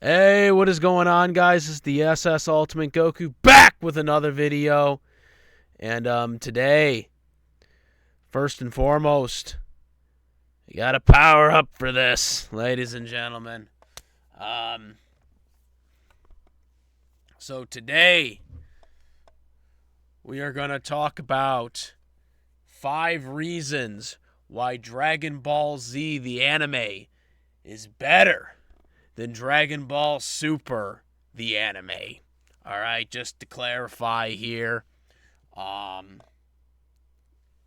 Hey, what is going on, guys? This is the SS Ultimate Goku back with another video. And today, first and foremost, you gotta power up for this, ladies and gentlemen. Um, so today, we are gonna talk about 5 reasons why Dragon Ball Z, the anime, is better than Dragon Ball Super, the anime. Alright, just to clarify here. Um,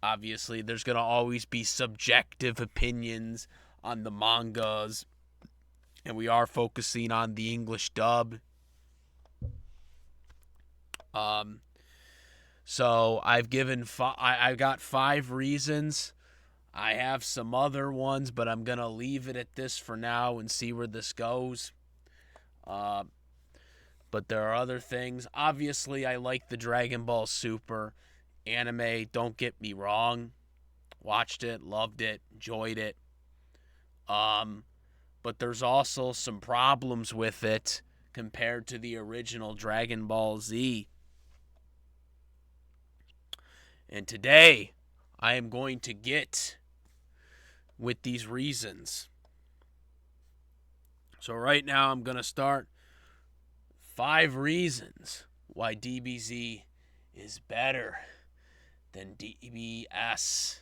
Obviously, there's going to always be subjective opinions on the mangas, and we are focusing on the English dub. Um, so I've got 5 reasons. I have some other ones, but I'm going to leave it at this for now and see where this goes. Uh, but there are other things. Obviously, I like the Dragon Ball Super anime. Don't get me wrong. Watched it, loved it, enjoyed it. But there's also some problems with it compared to the original Dragon Ball Z. And today, I am going to get with these reasons. So right now, I'm going to start 5 reasons why DBZ is better than DBS.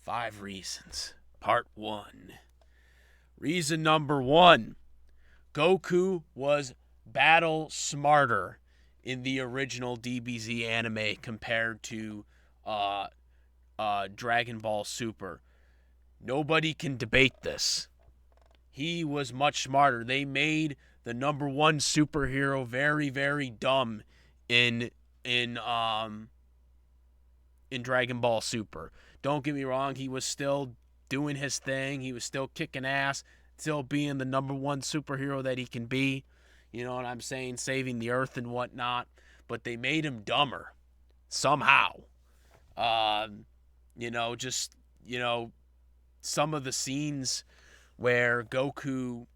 5 reasons. Part 1. Reason number 1. Goku was battle smarter in the original DBZ anime compared to Dragon Ball Super. Nobody can debate this. He was much smarter. They made the number 1 superhero very, very dumb in Dragon Ball Super. Don't get me wrong, he was still doing his thing. He was still kicking ass, still being the number 1 superhero that he can be. You know what I'm saying? Saving the earth and whatnot. But they made him dumber somehow. Just, some of the scenes where Goku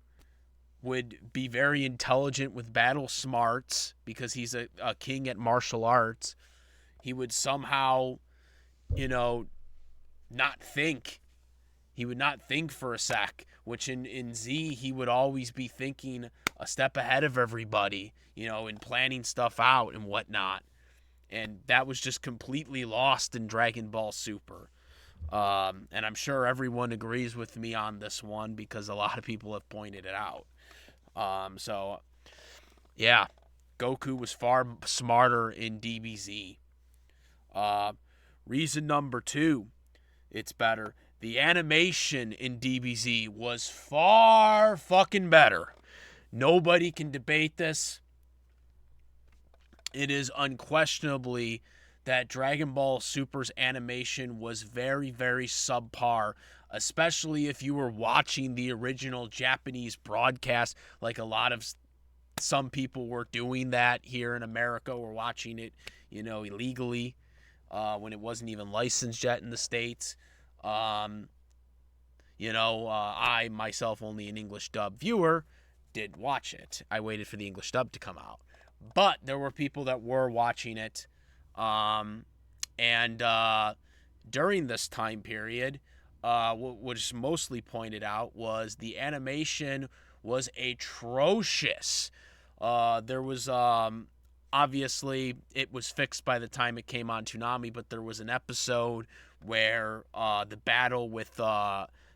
would be very intelligent with battle smarts because he's a king at martial arts. He would somehow, not think. He would not think for a sec, which in Z, he would always be thinking a step ahead of everybody, and planning stuff out and whatnot. And that was just completely lost in Dragon Ball Super. And I'm sure everyone agrees with me on this one because a lot of people have pointed it out. Yeah, Goku was far smarter in DBZ. Reason number 2, it's better. The animation in DBZ was far fucking better. Nobody can debate this. It is unquestionably that Dragon Ball Super's animation was very, very subpar, especially if you were watching the original Japanese broadcast, like a lot of some people were doing that here in America. We're watching it, illegally when it wasn't even licensed yet in the States. I myself, only an English dub viewer, did watch it. I waited for the English dub to come out. But there were people that were watching it. And during this time period, what was mostly pointed out was the animation was atrocious. There was obviously it was fixed by the time it came on Toonami, but there was an episode where the battle with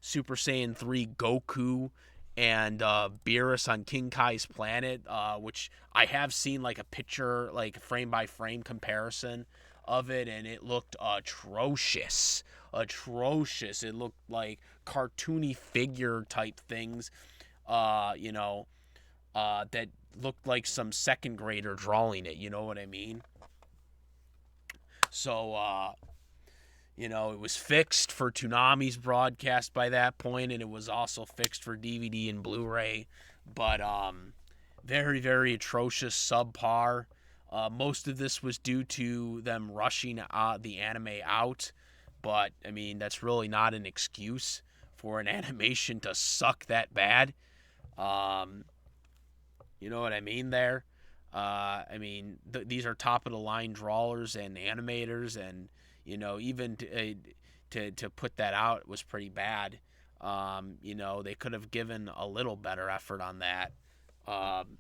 Super Saiyan 3 Goku and Beerus on King Kai's planet, which I have seen like a picture, like frame by frame comparison of it, and it looked atrocious. Atrocious. It looked like cartoony figure type things, that looked like some second grader drawing it. You know what I mean? So, it was fixed for Toonami's broadcast by that point, and it was also fixed for DVD and Blu-ray. But very, very atrocious, subpar. Most of this was due to them rushing the anime out. But, I mean, that's really not an excuse for an animation to suck that bad. You know what I mean there? I mean, these are top of the line drawers and animators, and even to put that out was pretty bad. They could have given a little better effort on that. Um,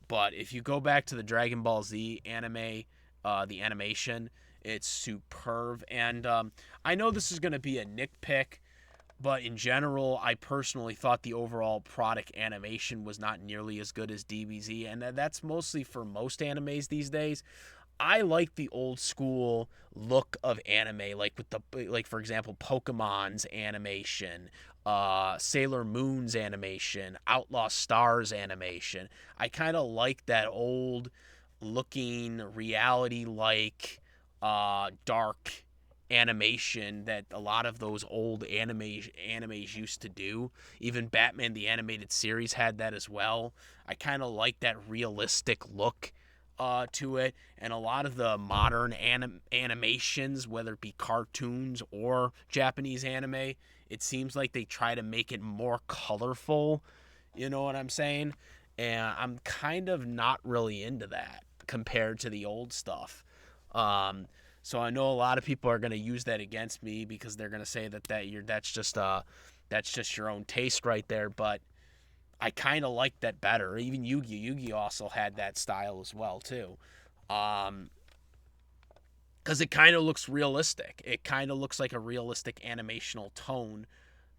but if you go back to the Dragon Ball Z anime, the animation, it's superb. And I know this is going to be a nitpick, but in general, I personally thought the overall product animation was not nearly as good as DBZ, and that's mostly for most animes these days. I like the old school look of anime, like with for example, Pokemon's animation, Sailor Moon's animation, Outlaw Stars animation. I kind of like that old looking reality like dark animation that a lot of those old animes used to do. Even Batman the Animated Series had that as well. I kind of like that realistic look to it, and a lot of the modern animations, whether it be cartoons or Japanese anime, it seems like they try to make it more colorful. You know what I'm saying? And I'm kind of not really into that compared to the old stuff. Um, so I know a lot of people are going to use that against me because they're going to say that's just your own taste right there. But I kind of like that better. Even Yu-Gi-Oh also had that style as well too, because it kind of looks realistic. It kind of looks like a realistic animational tone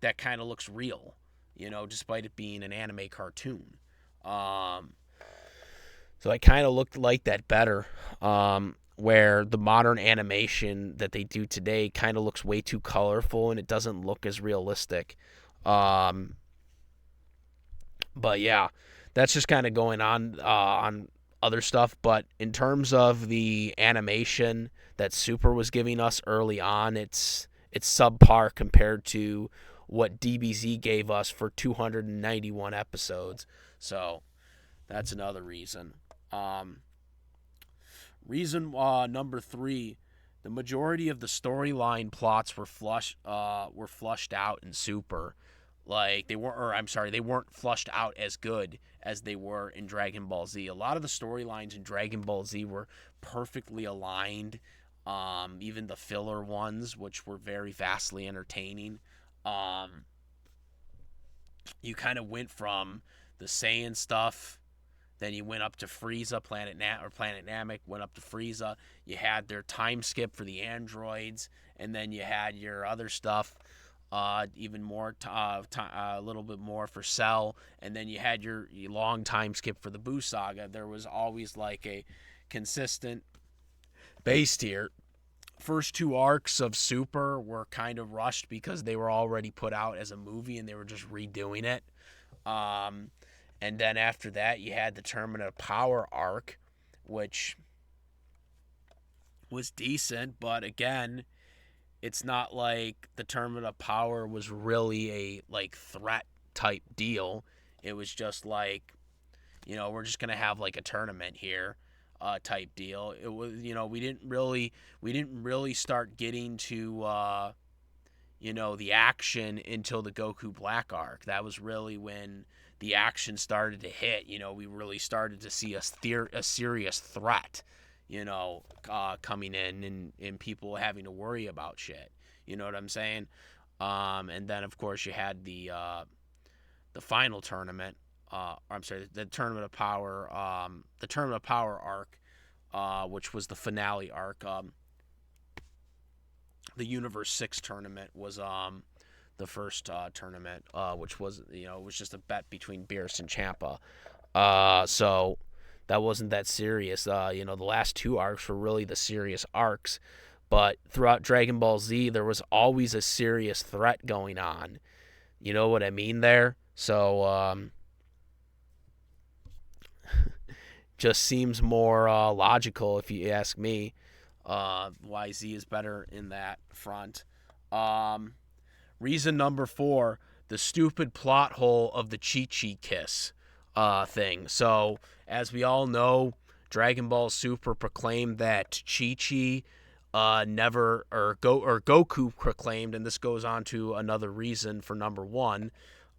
that kind of looks real, despite it being an anime cartoon. Um, so I kind of looked like that better. Where the modern animation that they do today kind of looks way too colorful and it doesn't look as realistic. Um, but yeah, that's just kind of going on other stuff. But in terms of the animation that Super was giving us early on, it's subpar compared to what DBZ gave us for 291 episodes. So that's another reason. Um, Reason number three, the majority of the storyline plots were flushed out in Super. Like they weren't flushed out as good as they were in Dragon Ball Z. A lot of the storylines in Dragon Ball Z were perfectly aligned. Even the filler ones, which were very vastly entertaining. Um, you kind of went from the Saiyan stuff, then you went up to Frieza, Planet Namek, went up to Frieza. You had their time skip for the androids, and then you had your other stuff, even more, a little bit more for Cell, and then you had your long time skip for the Buu Saga. There was always like a consistent base tier. First two arcs of Super were kind of rushed because they were already put out as a movie and they were just redoing it. Um, and then after that, you had the Tournament of Power arc, which was decent, but again, it's not like the Tournament of Power was really a like threat type deal. It was just like, we're just gonna have like a tournament here, type deal. It was, we didn't really start getting to the action until the Goku Black arc. That was really when the action started to hit. We really started to see a serious threat, coming in, and people having to worry about shit. You know what I'm saying? And then of course you had the final tournament. I'm sorry, the Tournament of Power, the Tournament of Power arc, which was the finale arc. The Universe 6 tournament was the first tournament, which was it was just a bet between Beerus and Champa. So that wasn't that serious. The last two arcs were really the serious arcs, but throughout Dragon Ball Z, there was always a serious threat going on. You know what I mean there? So just seems more logical if you ask me. Why Z is better in that front. Reason number 4, the stupid plot hole of the Chi-Chi kiss thing. So, as we all know, Dragon Ball Super proclaimed that Chi-Chi never, or Goku proclaimed, and this goes on to another reason for number 1,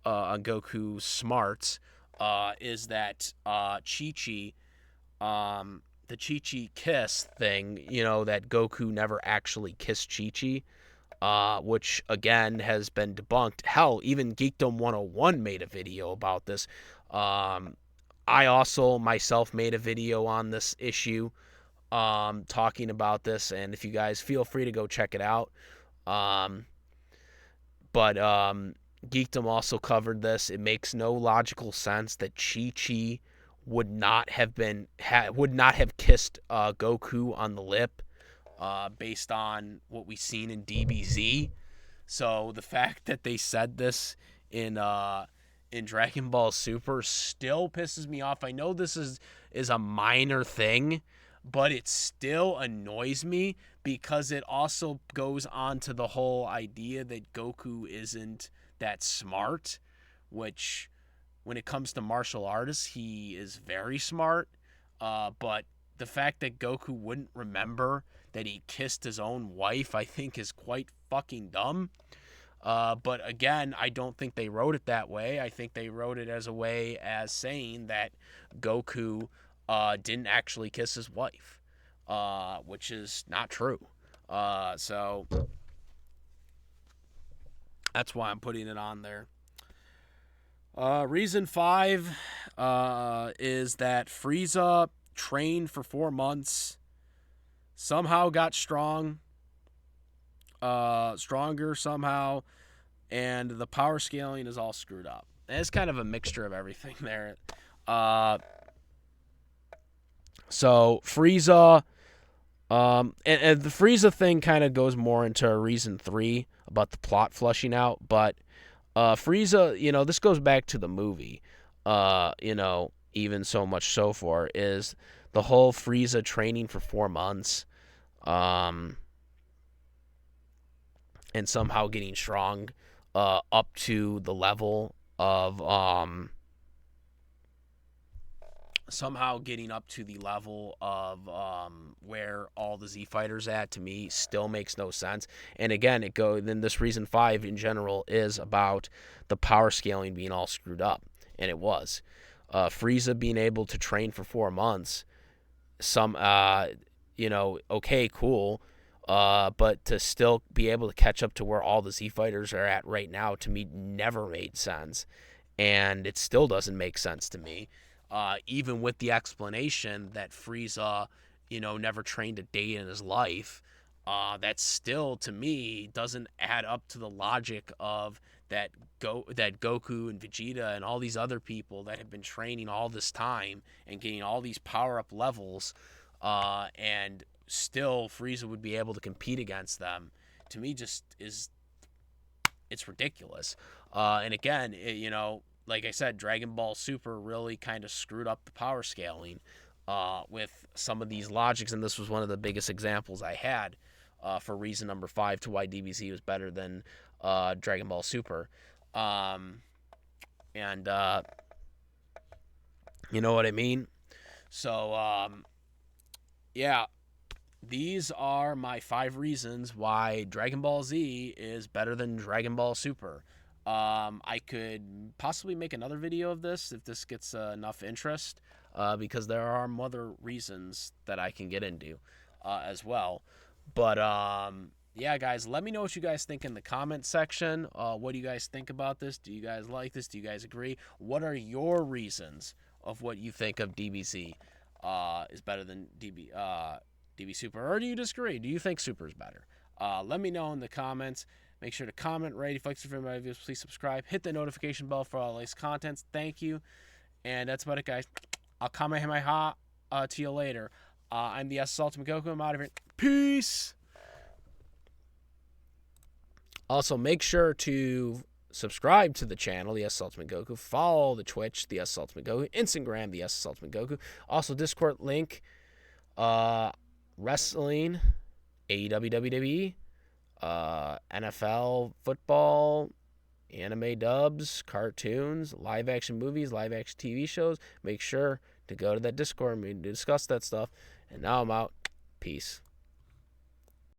on Goku's smarts. is that Chi-Chi, the Chi-Chi kiss thing, that Goku never actually kissed Chi-Chi, which, again, has been debunked. Hell, even Geekdom 101 made a video about this. I also, myself, made a video on this issue, talking about this, and if you guys feel free to go check it out. But Geekdom also covered this. It makes no logical sense that Chi-Chi would not have kissed Goku on the lip, based on what we've seen in DBZ. So the fact that they said this in Dragon Ball Super still pisses me off. I know this is a minor thing, but it still annoys me because it also goes on to the whole idea that Goku isn't that smart, which, when it comes to martial artists, he is very smart. But the fact that Goku wouldn't remember that he kissed his own wife, I think, is quite fucking dumb. But again, I don't think they wrote it that way. I think they wrote it as a way as saying that Goku didn't actually kiss his wife, which is not true. So that's why I'm putting it on there. Reason 5 is that Frieza trained for 4 months, somehow got stronger somehow, and the power scaling is all screwed up. And it's kind of a mixture of everything there. So Frieza, and the Frieza thing kind of goes more into reason 3 about the plot flushing out, but Frieza, this goes back to the movie, even so much so for, is the whole Frieza training for 4 months, and somehow getting strong, up to the level of, where all the Z fighters at, to me, still makes no sense. And again, then this reason 5 in general is about the power scaling being all screwed up, and it was. Frieza being able to train for 4 months, okay, cool, but to still be able to catch up to where all the Z fighters are at right now, to me, never made sense, and it still doesn't make sense to me. Even with the explanation that Frieza, never trained a day in his life, that still, to me, doesn't add up to the logic of that Goku and Vegeta and all these other people that have been training all this time and getting all these power-up levels, and still Frieza would be able to compete against them. To me, it's ridiculous. And again, like I said, Dragon Ball Super really kind of screwed up the power scaling with some of these logics, and this was one of the biggest examples I had for reason number 5 to why DBZ was better than Dragon Ball Super. And you know what I mean? So, yeah, these are my 5 reasons why Dragon Ball Z is better than Dragon Ball Super. I could possibly make another video of this if this gets enough interest, because there are other reasons that I can get into as well. But yeah, guys, let me know what you guys think in the comment section. What do you guys think about this? Do you guys like this? Do you guys agree? What are your reasons of what you think of DBZ is better than DB Super? Or do you disagree? Do you think Super is better? Let me know in the comments. Make sure to comment, rate. If you like this video, my videos, please subscribe. Hit the notification bell for all the latest contents. Thank you. And that's about it, guys. I'll comment my ha to you later. I'm the SS Ultimate Goku. I'm out of here. Peace. Also, make sure to subscribe to the channel, the SS Ultimate Goku. Follow the Twitch, the SS Ultimate Goku. Instagram, the SS Ultimate Goku. Also, Discord link. Wrestling, AEW, WWE. NFL, football, anime dubs, cartoons, live action movies, live action TV shows. Make sure to go to that Discord and discuss that stuff. And now I'm out. Peace.